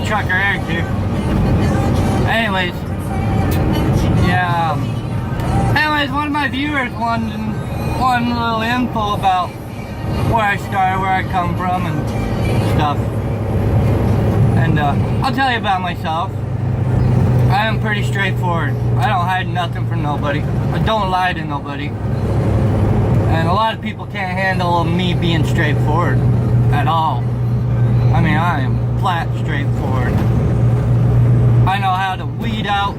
trucker Erik here. Anyways, yeah. Anyways, one of my viewers wanted one little info about where I started, where I come from, and stuff. And I'll tell you about myself. I am pretty straightforward. I don't hide nothing from nobody. I don't lie to nobody. And a lot of people can't handle me being straightforward at all. I mean, I am flat straightforward. I know how to weed out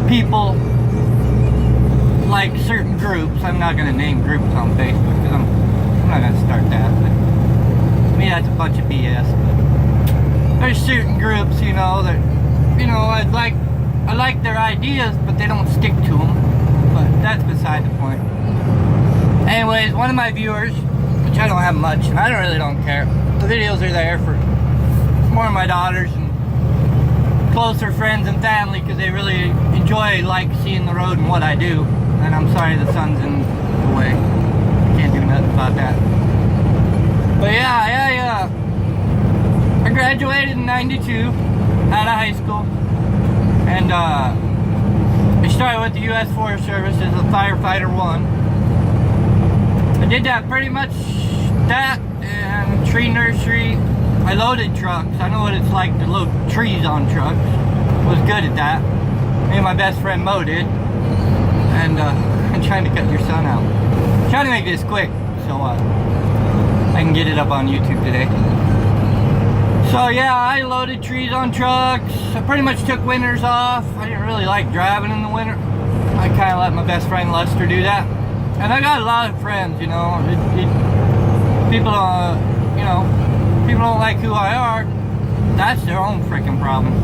people like certain groups. I'm not going to name groups on Facebook because I'm not going to start that. But to me, that's a bunch of BS. But there's certain groups, you know, that, you know, I like their ideas, but they don't stick to them. But that's beside the point. Anyways, one of my viewers, which I don't have much, and I really don't care. The videos are there for more of my daughters and closer friends and family because they really enjoy seeing the road and what I do. And I'm sorry the sun's in the way. Can't do nothing about that. But yeah, I graduated in '92 out of high school, and I started with the U.S. Forest Service as a firefighter 1. I did that pretty much that and tree nursery. I loaded trucks. I know what it's like to load trees on trucks. Was good at that. Me and my best friend Mo did. And I'm trying to cut your son out. I'm trying to make this quick so I can get it up on YouTube today. So yeah, I loaded trees on trucks. I pretty much took winters off. I didn't really like driving in the winter. I kind of let my best friend Lester do that. And I got a lot of friends, you know. People don't like who I are. That's their own freaking problem.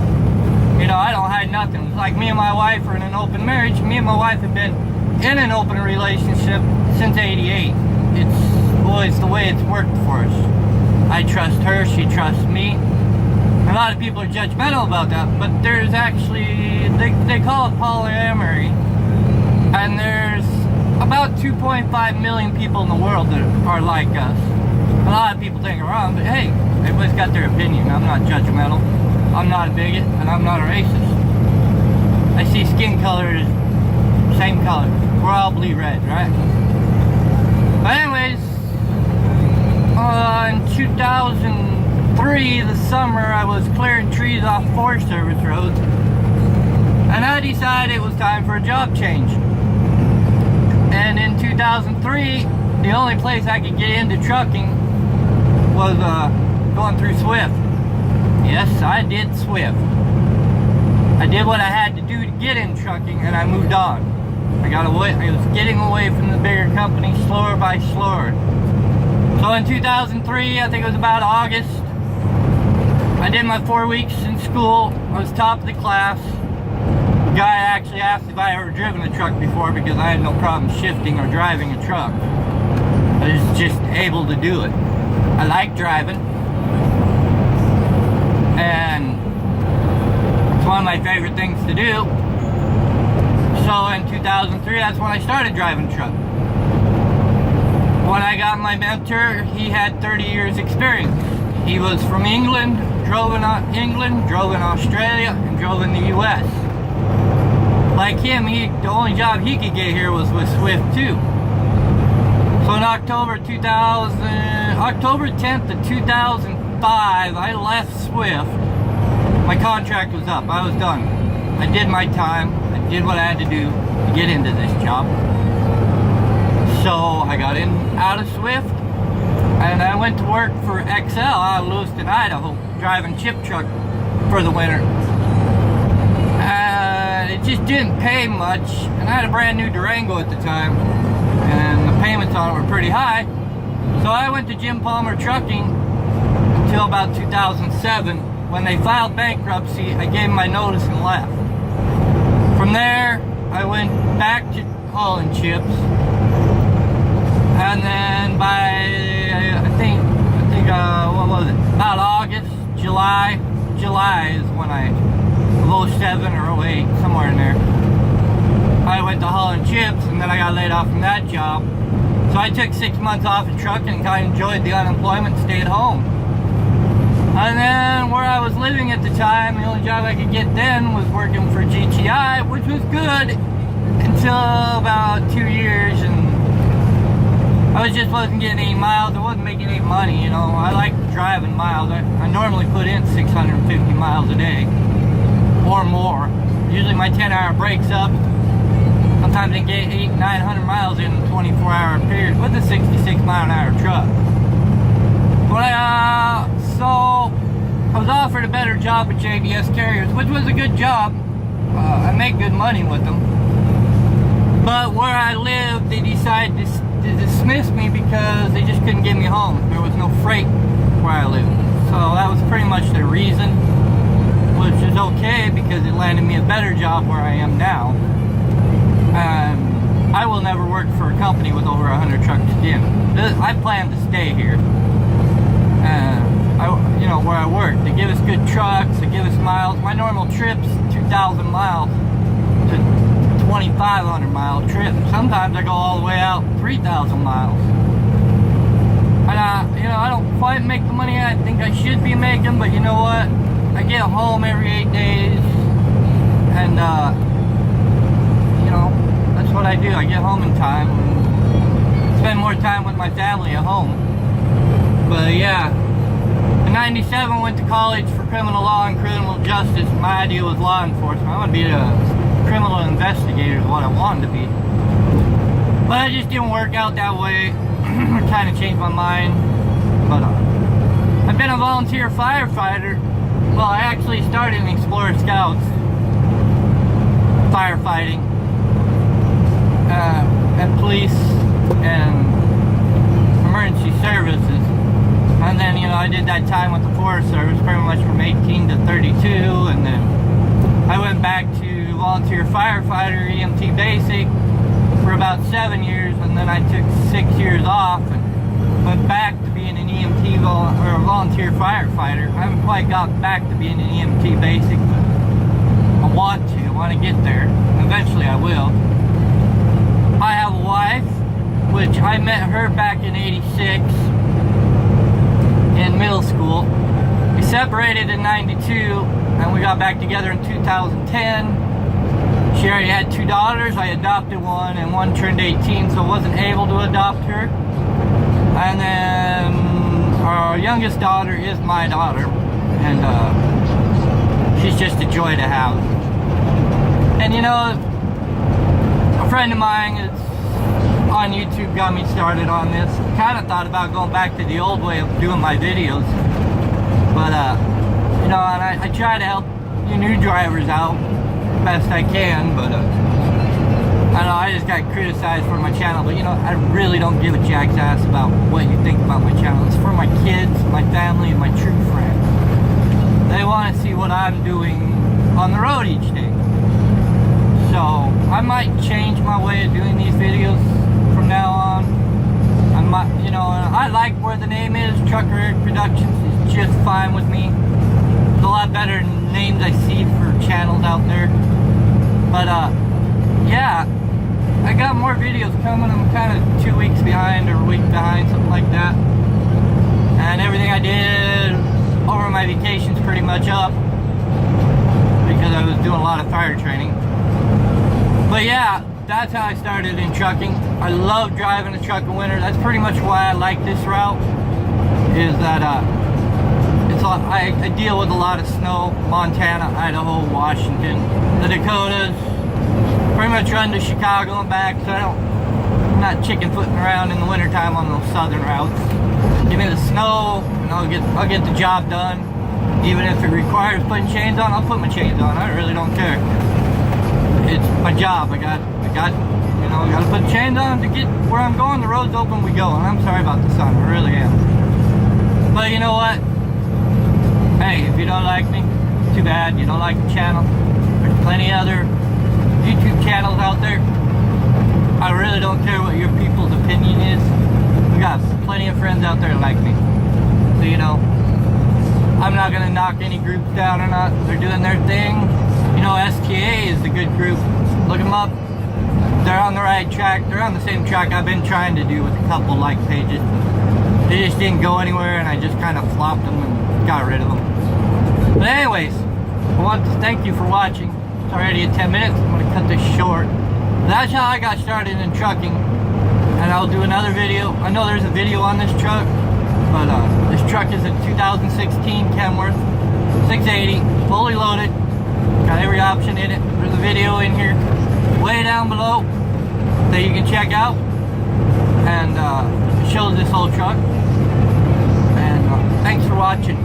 You know, I don't hide nothing. It's like me and my wife are in an open marriage. Me and my wife have been in an open relationship since '88. It's always the way it's worked for us. I trust her, she trusts me. A lot of people are judgmental about that, but there's actually, they call it polyamory. And there's about 2.5 million people in the world that are like us. A lot of people think I'm wrong, but hey, everybody's got their opinion. I'm not judgmental. I'm not a bigot, and I'm not a racist. I see skin color as same color. We're all bleed red, right? But anyways, in 2003, the summer, I was clearing trees off Forest Service roads, and I decided it was time for a job change. And in 2003, the only place I could get into trucking was going through Swift. Yes, I did Swift. I did what I had to do to get in trucking, and I moved on. I was getting away from the bigger company slower by slower. So in 2003, I think it was about August, I did my 4 weeks in school. I was top of the class. The guy actually asked if I ever driven a truck before because I had no problem shifting or driving a truck. I was just able to do it. I like driving, and it's one of my favorite things to do. So in 2003, that's when I started driving a truck. When I got my mentor, he had 30 years experience. He was from England, drove in Australia, and drove in the US. Like him, the only job he could get here was with Swift too. So in October 10th of 2005, I left Swift. My contract was up. I was done. I did my time. I did what I had to do to get into this job. So I got out of Swift, and I went to work for XL out of Lewiston, Idaho, driving chip truck for the winter. It just didn't pay much, and I had a brand new Durango at the time, and the payments on it were pretty high. So I went to Jim Palmer Trucking until about 2007. When they filed bankruptcy, I gave them my notice and left. From there, I went back to hauling chips, and then by I think what was it? About August, July is when I, 07 or 08, somewhere in there, I went to hauling chips, and then I got laid off from that job. So I took 6 months off of trucking and kind of enjoyed the unemployment, stayed home. And then where I was living at the time, the only job I could get then was working for GTI, which was good until about 2 years, and I wasn't getting any miles. I wasn't making any money, you know. I like driving miles. I normally put in 650 miles a day or more. Usually my 10-hour breaks up. Sometimes I get 800-900 miles in a 24-hour period with a 66-mile-an-hour truck. But so I was offered a better job with JBS Carriers, which was a good job. I make good money with them. But where I lived, they decided to dismiss me because they just couldn't get me home. There was no freight where I lived. So that was pretty much their reason, which is okay because it landed me a better job where I am now. I will never work for a company with over 100 trucks again. I plan to stay here. You know, where I work. They give us good trucks, they give us miles. My normal trip's 2,000 miles to 2,500 mile trip. Sometimes I go all the way out 3,000 miles. And you know, I don't quite make the money I think I should be making, but you know what? I get home every 8 days, and you know, that's what I do. I get home in time and spend more time with my family at home. But yeah, in '97 I went to college for criminal law and criminal justice. My idea was law enforcement. I want to be a criminal investigator is what I wanted to be. But it just didn't work out that way. I kind of changed my mind. But I've been a volunteer firefighter. Well, I actually started in Explorer Scouts firefighting and police and emergency services. And then, you know, I did that time with the Forest Service pretty much from 18 to 32, and then I went back to volunteer firefighter, EMT basic, for about 7 years, and then I took 6 years off and went back to being an EMT or a volunteer firefighter. I haven't quite got back to being an EMT basic, but I want to get there. Eventually I will. I have a wife, which I met her back in '86 in middle school. We separated in '92 and we got back together in 2010. She already had 2 daughters. I adopted one, and one turned 18, so I wasn't able to adopt her. And then our youngest daughter is my daughter, and she's just a joy to have. And you know, a friend of mine is on YouTube got me started on this. Kind of thought about going back to the old way of doing my videos, but you know, and I try to help you new drivers out best I can, but I know I just got criticized for my channel. But you know, I really don't give a jack's ass about what you think about my channel. It's for my kids, my family, and my true friends. They want to see what I'm doing on the road each day. So I might change my way of doing these videos from now on. I might, you know, I like where the name is. Trucker Erik Productions is just fine with me. There's a lot better names I see for channels out there. But yeah, I got more videos coming. I'm kind of 2 weeks behind or a week behind, something like that. And everything I did over my vacation's pretty much up because I was doing a lot of fire training. But yeah, that's how I started in trucking. I love driving a truck in winter. That's pretty much why I like this route, is that I deal with a lot of snow. Montana, Idaho, Washington, the Dakotas. Pretty much run to Chicago and back, so I'm not chicken footing around in the wintertime on those southern routes. Give me the snow and I'll get the job done. Even if it requires putting chains on, I'll put my chains on. I really don't care. It's my job. I got you know, I gotta put chains on to get where I'm going. The road's open, we go. And I'm sorry about the sun, I really am. But you know what? Hey, if you don't like me, too bad. You don't like the channel. There's plenty other YouTube channels out there. I really don't care what your people's opinion is. We got plenty of friends out there that like me. So you know, I'm not gonna knock any groups down or not. They're doing their thing. You know, STA is the good group. Look them up. They're on the right track. They're on the same track I've been trying to do with a couple like pages. They just didn't go anywhere, and I just kind of flopped them and got rid of them. But anyways, I want to thank you for watching. It's already at 10 minutes. I'm going to cut this short. That's how I got started in trucking. And I'll do another video. I know there's a video on this truck, but this truck is a 2016 Kenworth 680, fully loaded. Got every option in it. There's a video in here, way down below, that you can check out. And it shows this whole truck. And thanks for watching.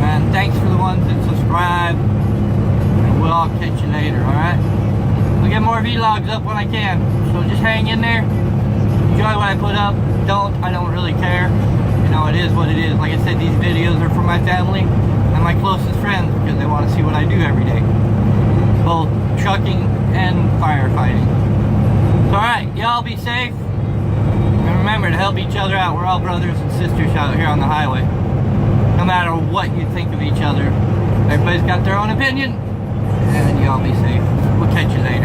And thanks for the ones that subscribe. And we'll all catch you later, alright? I'll get more vlogs up when I can. So just hang in there. Enjoy what I put up. I don't really care. You know, it is what it is. Like I said, these videos are for my family and my closest friends because they want to see what I do every day. Both trucking and firefighting. So alright, y'all be safe. And remember to help each other out. We're all brothers and sisters out here on the highway. No matter what you think of each other. Everybody's got their own opinion. And y'all be safe. We'll catch you later.